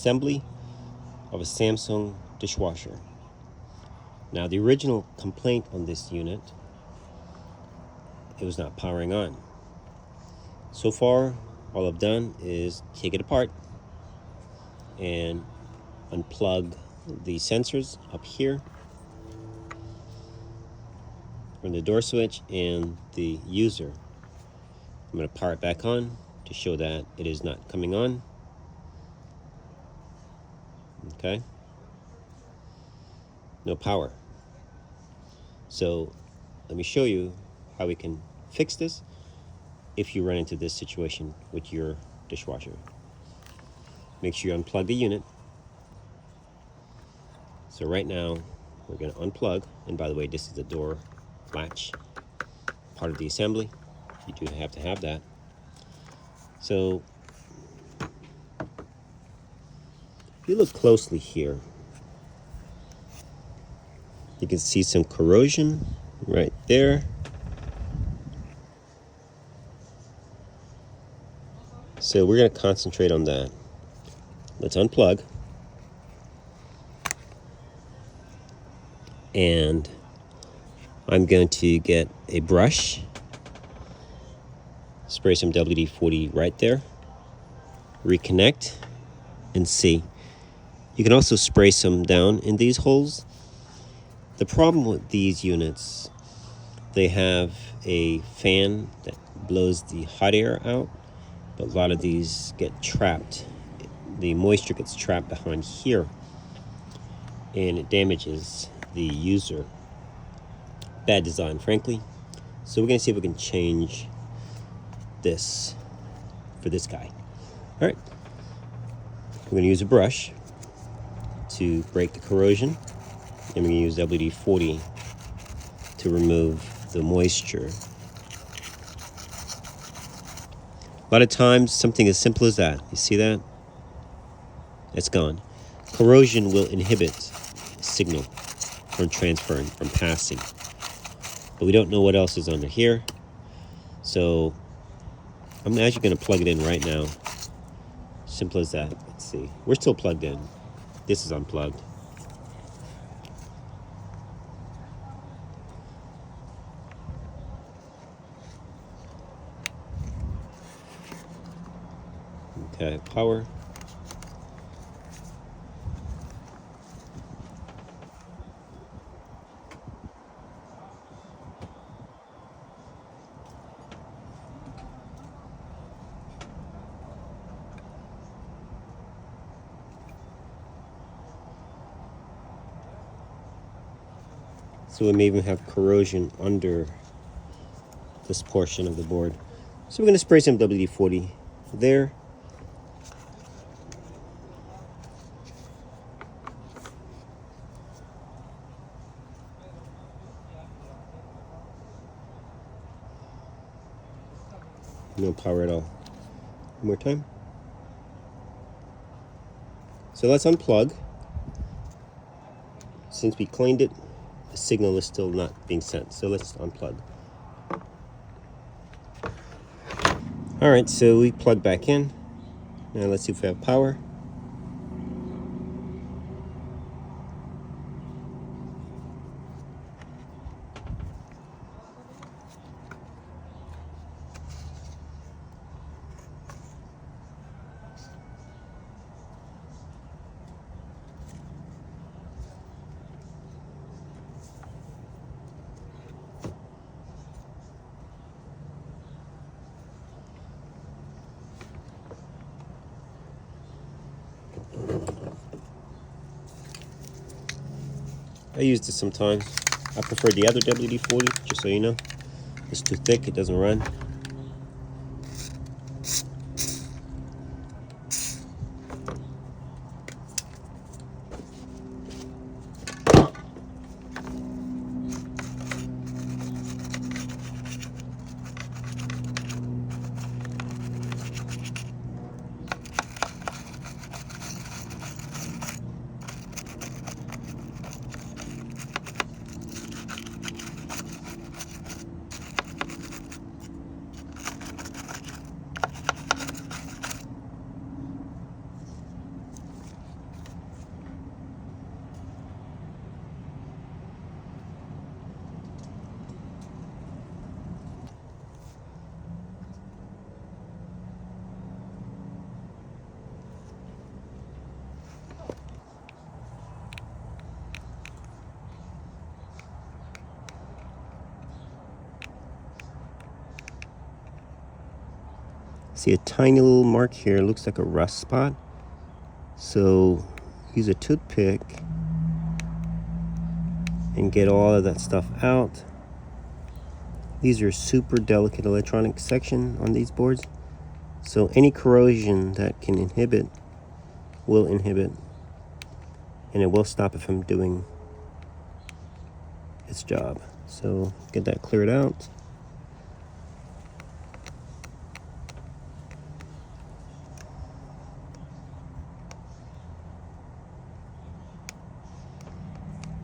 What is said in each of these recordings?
assembly of a Samsung dishwasher. Now, the original complaint on this unit, it was not powering on. So far, all I've done is take it apart and unplug the sensors up here from the door switch and the user. I'm going to power it back on to show that it is not coming on. Okay, no power. So let me show you how we can fix this if you run into this situation with your dishwasher. Make sure you unplug the unit. So right now we're going to unplug, and by the way, this is the door latch, part of the assembly. You do have to have that. So if you look closely here, you can see some corrosion right there. So we're going to concentrate on that. Let's unplug. And I'm going to get a brush, spray some WD-40 right there, reconnect, and see. You can also spray some down in these holes. The problem with these units, they have a fan that blows the hot air out, but a lot of these get trapped. The moisture gets trapped behind here, and it damages the user. Bad design, frankly. So we're going to see if we can change this for this guy. All right, we're going to use a brush to break the corrosion, and we're going to use WD-40 to remove the moisture. A lot of times, something as simple as that. You see that? It's gone. Corrosion will inhibit signal from transferring, from passing. But we don't know what else is under here. So I'm actually going to plug it in right now. Simple as that. Let's see. We're still plugged in. This is unplugged. Okay, power. So we may even have corrosion under this portion of the board. So we're going to spray some WD-40 there. No power at all. One more time. So let's unplug. Since we cleaned it, the signal is still not being sent. So let's unplug. All right, so we plug back in. Now let's see if we have power. I use this sometimes. I prefer the other WD-40, just so you know. It's too thick, it doesn't run. See a tiny little mark here, looks like a rust spot. So use a toothpick and get all of that stuff out. These are super delicate electronic section on these boards. So any corrosion that can inhibit will inhibit, and it will stop it from doing its job. So get that cleared out.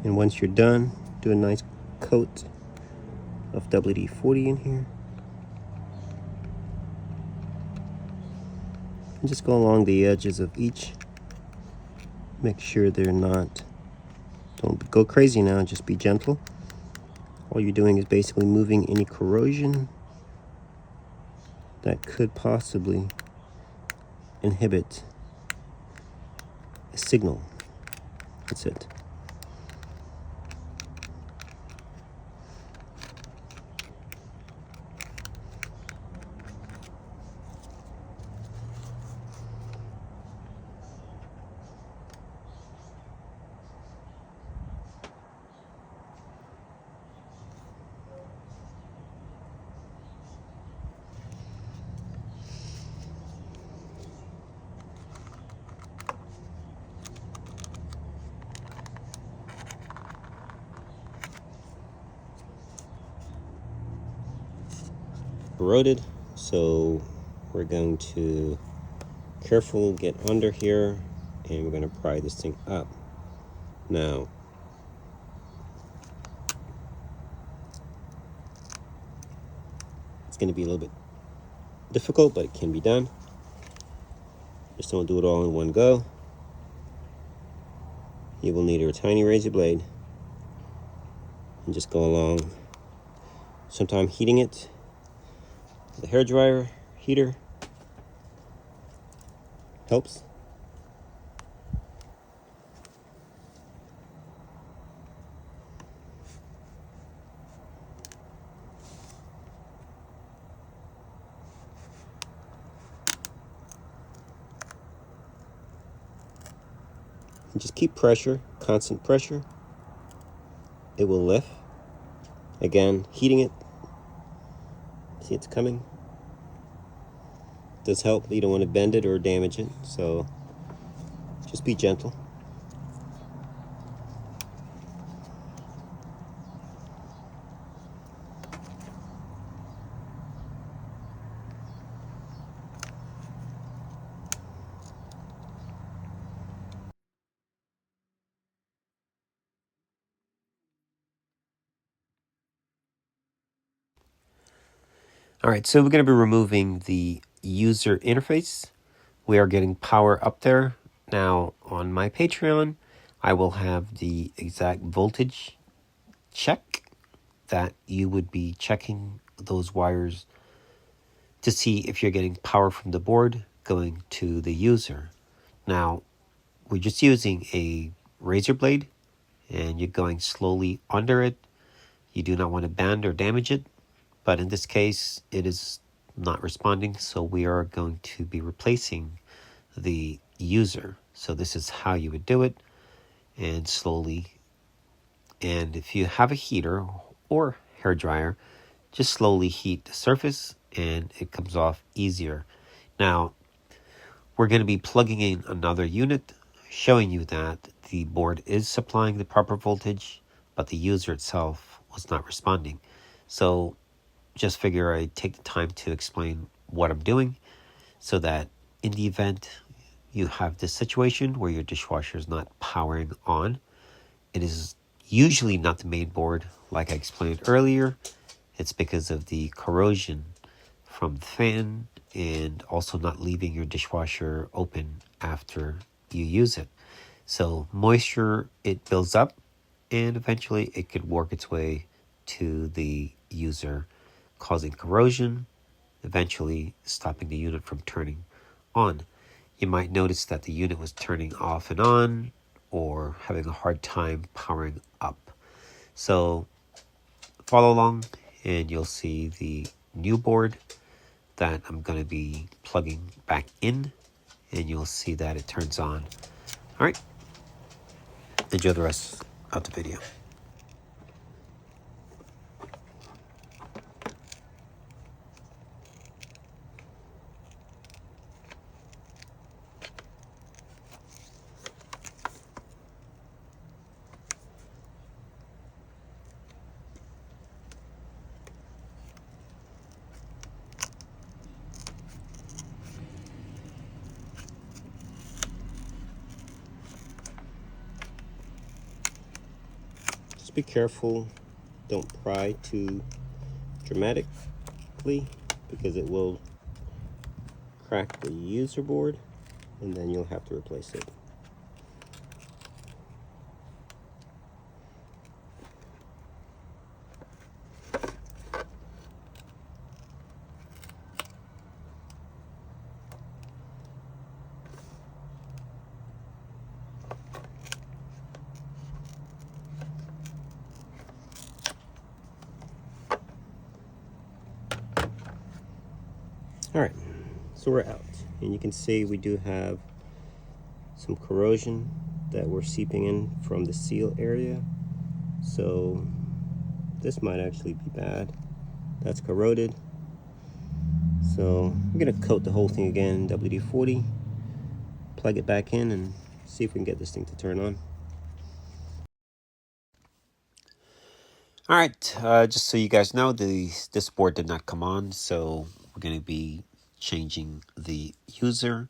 And once you're done, do a nice coat of WD-40 in here. And just go along the edges of each. Make sure they're not, don't go crazy now, just be gentle. All you're doing is basically moving any corrosion that could possibly inhibit a signal. That's it. Corroded, so we're going to carefully get under here and we're going to pry this thing up. Now it's going to be a little bit difficult, but it can be done. Just don't do it all in one go. You will need a tiny razor blade and just go along, sometimes heating it. The hair dryer heater helps. And just keep pressure, constant pressure. It will lift. Again, heating it. See, it's coming. Does help. You don't want to bend it or damage it, so just be gentle. All right, so we're going to be removing the user interface. We are getting power up there. Now on my Patreon, I will have the exact voltage check that you would be checking those wires to see if you're getting power from the board going to the user. Now, we're just using a razor blade and you're going slowly under it. You do not want to bend or damage it, but in this case, it is not responding, so we are going to be replacing the user. So this is how you would do it, and slowly. And if you have a heater or hair dryer, just slowly heat the surface and it comes off easier. Now, we're going to be plugging in another unit, showing you that the board is supplying the proper voltage, but the user itself was not responding. So just figure I'd take the time to explain what I'm doing so that in the event you have this situation where your dishwasher is not powering on, it is usually not the main board like I explained earlier. It's because of the corrosion from the fan and also not leaving your dishwasher open after you use it. So moisture, it builds up and eventually it could work its way to the user, causing corrosion, eventually stopping the unit from turning on. You might notice that the unit was turning off and on or having a hard time powering up. So follow along and you'll see the new board that I'm going to be plugging back in, and you'll see that it turns on. All right, enjoy the rest of the video. Just be careful, don't pry too dramatically because it will crack the user board and then you'll have to replace it. All right, so we're out, and you can see we do have some corrosion that we're seeping in from the seal area. So this might actually be bad. That's corroded. So I'm gonna coat the whole thing again, WD-40, plug it back in, and see if we can get this thing to turn on. All right, just so you guys know, this board did not come on, so we're going to be changing the user,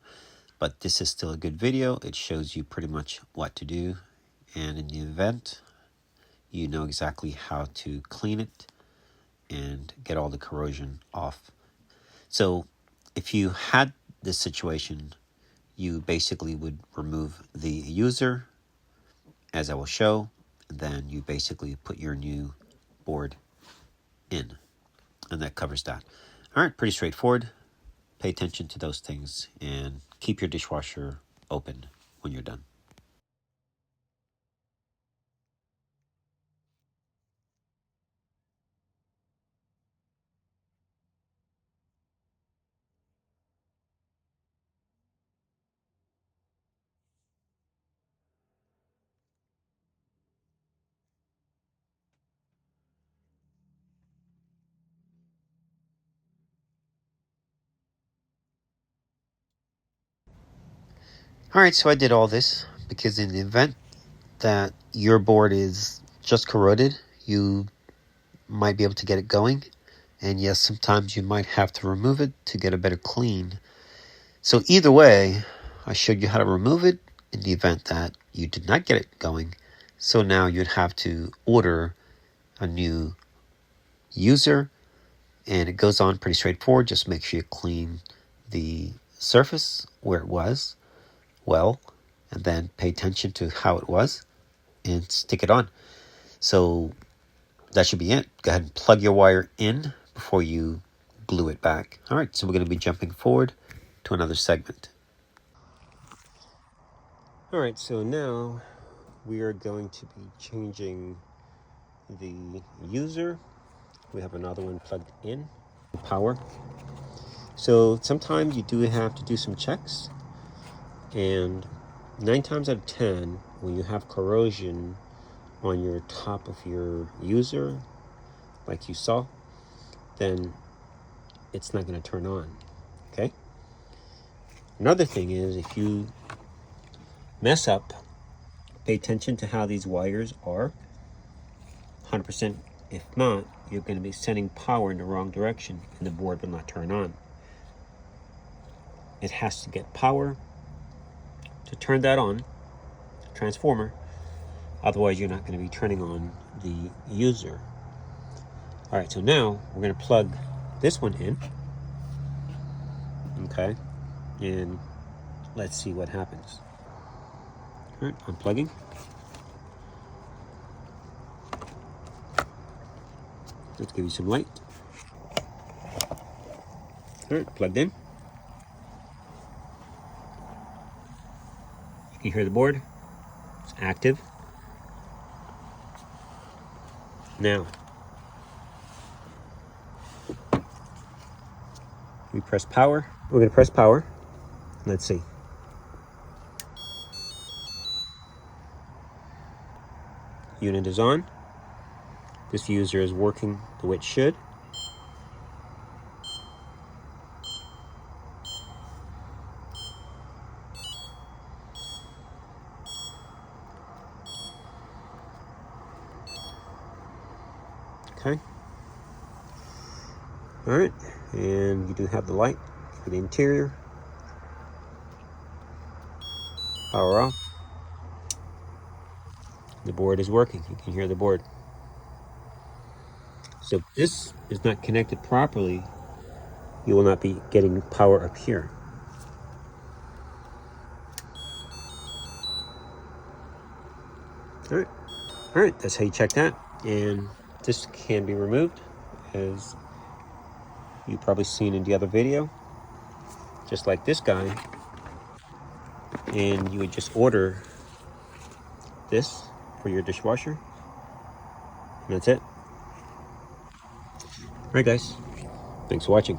but this is still a good video. It shows you pretty much what to do, and in the event, you know exactly how to clean it and get all the corrosion off. So if you had this situation, you basically would remove the user, as I will show, and then you basically put your new board in, and that covers that. All right, pretty straightforward. Pay attention to those things and keep your dishwasher open when you're done. All right, so I did all this because in the event that your board is just corroded, you might be able to get it going. And yes, sometimes you might have to remove it to get a better clean. So either way, I showed you how to remove it in the event that you did not get it going. So now you'd have to order a new user, and it goes on pretty straightforward. Just make sure you clean the surface where it was well, and then pay attention to how it was and stick it on. So that should be it. Go ahead and plug your wire in before you glue it back. All right, so we're going to be jumping forward to another segment. All right, so now we are going to be changing the user. We have another one plugged in, power. So sometimes you do have to do some checks, and 9 times out of 10, when you have corrosion on your top of your user, like you saw, then it's not going to turn on, okay? Another thing is, if you mess up, pay attention to how these wires are, 100%. If not, you're going to be sending power in the wrong direction, and the board will not turn on. It has to get power to turn that on, transformer. Otherwise, you're not going to be turning on the user. All right, so now we're going to plug this one in, okay, and let's see what happens. All right, unplugging. Let's give you some light. All right, plugged in. You can hear the board. It's active. Now, We press power. We're going to press power. Let's see. Unit is on. Diffuser is working the way it should. Okay. All right, and you do have the light for the interior. Power off. The board is working. You can hear the board. So if this is not connected properly, you will not be getting power up here. All right, that's how you check that. And this can be removed, as you've probably seen in the other video, just like this guy. And you would just order this for your dishwasher, and that's it. All right, guys, thanks for watching.